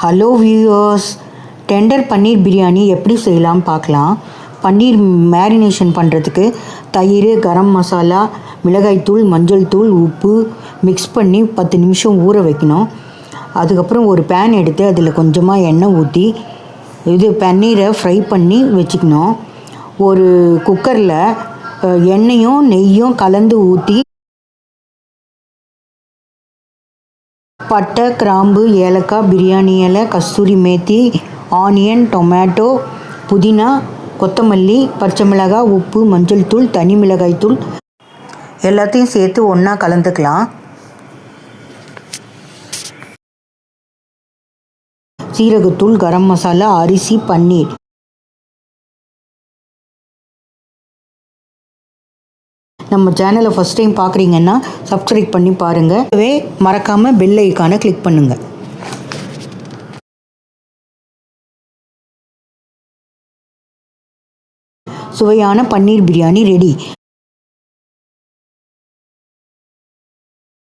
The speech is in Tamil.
ஹலோ வியூவர்ஸ், டெண்டர் பன்னீர் பிரியாணி எப்படி செய்யலாம் பார்க்கலாம். பன்னீர் மேரினேஷன் பண்ணுறதுக்கு தயிர், கரம் மசாலா, மிளகாய்த்தூள், மஞ்சள் தூள், உப்பு மிக்ஸ் பண்ணி 10 நிமிஷம் ஊற வைக்கணும். அதுக்கப்புறம் ஒரு பேன் எடுத்து அதில் கொஞ்சமாக எண்ணெய் ஊற்றி பன்னீரை ஃப்ரை பண்ணி வச்சுக்கணும். ஒரு குக்கரில் எண்ணெயும் நெய்யும் கலந்து ஊற்றி பட்டை, கிராம்பு, ஏலக்காய், பிரியாணி இலை, கஸ்தூரி மேத்தி, ஆனியன், டொமேட்டோ, புதினா, கொத்தமல்லி, பச்சை மிளகாய், உப்பு, மஞ்சள் தூள், தனி மிளகாய் தூள் எல்லாத்தையும் சேர்த்து ஒன்றா கலந்துக்கலாம். சீரகத்தூள், கரம் மசாலா, அரிசி, பன்னீர். நம்ம சேனலை ஃபஸ்ட் டைம் பார்க்குறீங்கன்னா சப்ஸ்கிரைப் பண்ணி பாருங்கள். மறக்காமல் பெல் ஐக்கானை கிளிக் பண்ணுங்கள். சுவையான பன்னீர் பிரியாணி ரெடி.